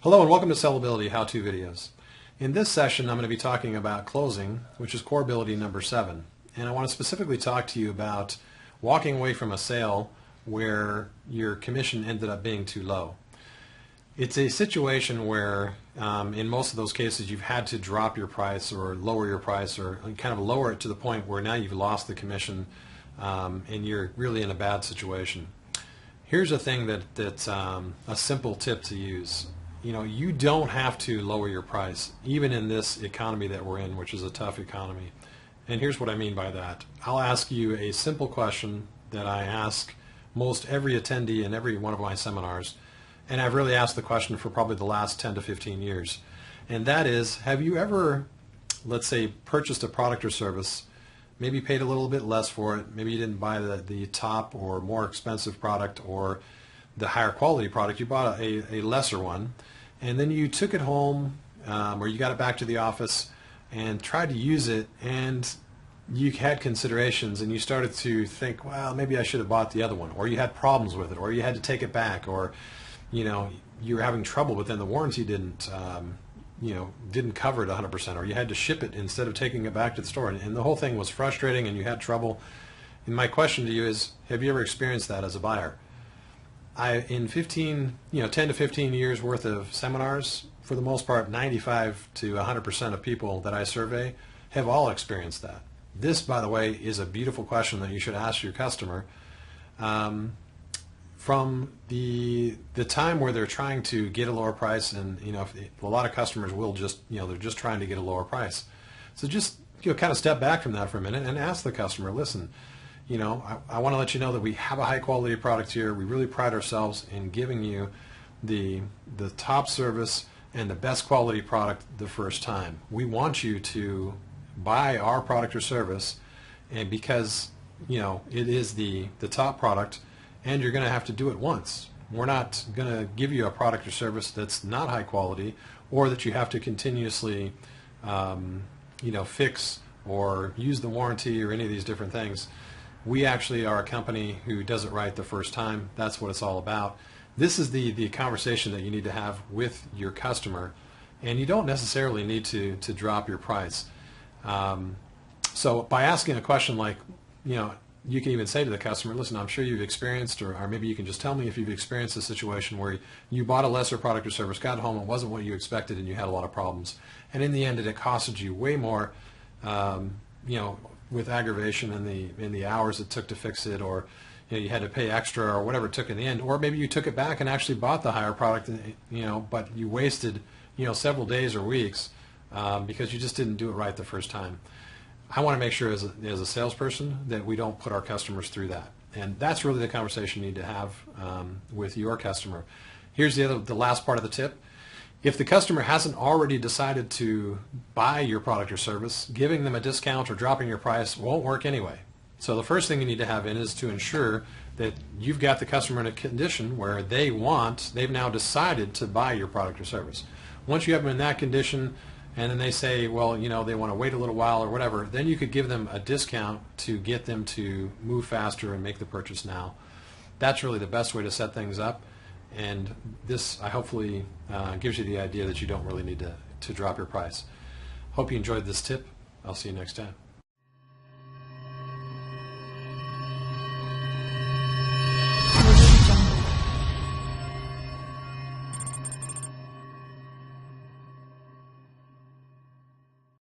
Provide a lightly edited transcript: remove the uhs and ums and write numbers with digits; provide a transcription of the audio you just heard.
Hello and welcome to SELLability how-to videos. In this session I'm going to be talking about closing, which is core ability number 7. And I want to specifically talk to you about walking away from a sale where your commission ended up being too low. It's a situation where in most of those cases you've had to drop your price or lower your price or kind of lower it to the point where now you've lost the commission and you're really in a bad situation. Here's a thing that's a simple tip to use. You don't have to lower your price, even in this economy that we're in, which is a tough economy. And here's what I mean by that. I'll ask you a simple question that I ask most every attendee in every one of my seminars, and I've really asked the question for probably the last 10 to 15 years. And that is, have you ever, let's say, purchased a product or service, maybe paid a little bit less for it, maybe you didn't buy the top or more expensive product or the higher quality product, you bought a lesser one, and then you took it home or you got it back to the office and tried to use it, and you had considerations and you started to think, well, maybe I should have bought the other one, or you had problems with it, or you had to take it back, or you were having trouble, but then the warranty didn't cover it 100%, or you had to ship it instead of taking it back to the store, and the whole thing was frustrating and you had trouble. And my question to you is, have you ever experienced that as a buyer? In 10 to 15 years worth of seminars, for the most part, 95 to 100% of people that I survey have all experienced that. This, by the way, is a beautiful question that you should ask your customer. From the time where they're trying to get a lower price, and a lot of customers will just they're just trying to get a lower price. So just kind of step back from that for a minute and ask the customer, listen, I want to let you know that we have a high quality product here. We really pride ourselves in giving you the top service and the best quality product the first time. We want you to buy our product or service, and because it is the top product, and you're going to have to do it once. We're not going to give you a product or service that's not high quality, or that you have to continuously fix or use the warranty or any of these different things. We actually are a company who does it right the first time. That's what it's all about. This is the conversation that you need to have with your customer, and you don't necessarily need to drop your price. So by asking a question like, you can even say to the customer, listen, I'm sure you've experienced, or maybe you can just tell me if you've experienced a situation where you bought a lesser product or service, got home, it wasn't what you expected, and you had a lot of problems. And in the end, it costed you way more, with aggravation in the hours it took to fix it, or you had to pay extra, or whatever it took in the end. Or maybe you took it back and actually bought the higher product, but you wasted several days or weeks because you just didn't do it right the first time. I want to make sure as a salesperson that we don't put our customers through that, and that's really the conversation you need to have with your customer. Here's the last part of the tip. If the customer hasn't already decided to buy your product or service, giving them a discount or dropping your price won't work anyway. So the first thing you need to have is to ensure that you've got the customer in a condition where they've now decided to buy your product or service. Once you have them in that condition, and then they say, well, they want to wait a little while or whatever, then you could give them a discount to get them to move faster and make the purchase now. That's really the best way to set things up, and this hopefully gives you the idea that you don't really need to drop your price. Hope you enjoyed this tip. I'll see you next time.